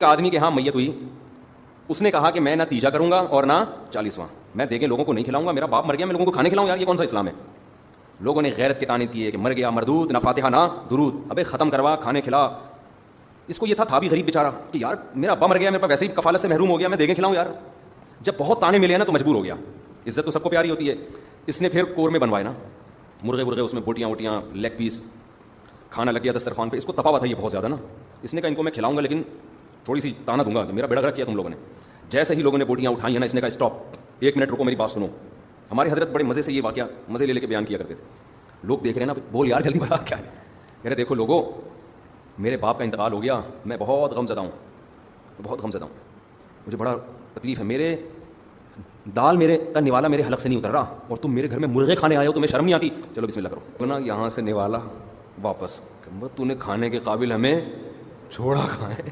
آدمی کے ہاں میت ہوئی, اس نے کہا کہ میں نہ تیجا کروں گا اور نہ 40واں, میں دیکھیں لوگوں کو نہیں کھلاؤں گا, میرا باپ مر گیا میں لوگوں کو کھانے کھلاؤں, یار یہ کون سا اسلام ہے. لوگوں نے غیرت کے طعنے کیے کہ مر گیا مردود, نہ فاتحہ نہ درود, ابے ختم کروا, کھانے کھلا. اس کو یہ تھا بھی غریب بیچارہ کہ یار میرا ابا مر گیا, میرے پاس ویسے ہی کفالت سے محروم ہو گیا, میں دیکھیں کھلاؤں یار. جب بہت طعنے ملے نا تو مجبور ہو گیا, عزت تو سب کو پیاری ہوتی ہے. اس نے پھر قورمے بنوائے نا, مرغے ورغے, اس میں بوٹیاں ووٹیاں, لیگ پیس, کھانا لگ گیا دسترخوان پہ. اس کو تپا ہوا تھا یہ بہت زیادہ نا, اس نے کہا ان کو میں کھلاؤں گا لیکن تھوڑی سی تانا دوں گا کہ میرا بیڑا گرک کیا تم لوگوں نے. جیسے ہی لوگوں نے بوٹیاں اٹھائی ہیں نا, اس نے کہا اسٹاپ, 1 منٹ رکو, میری بات سنو. ہمارے حضرت بڑے مزے سے یہ واقعہ مزے لے کے بیان کیا کرتے تھے. لوگ دیکھ رہے ہیں نا, بول یار جلدی بتا کیا ہے. کہہ رہے دیکھو لوگوں, میرے باپ کا انتقال ہو گیا, میں بہت غم زدہ ہوں, بہت غم زدہ ہوں, مجھے بڑا تکلیف ہے. میرے دال میرے کا نوالا میرے حلق سے نہیں اتر رہا, اور تم میرے گھر میں مرغے کھانے آئے ہو, تمہیں شرم نہیں آتی؟ چلو بسم اللہ کرو نا. یہاں سے نوالا واپس, تو نے کھانے کے قابل ہمیں چھوڑا کھائے.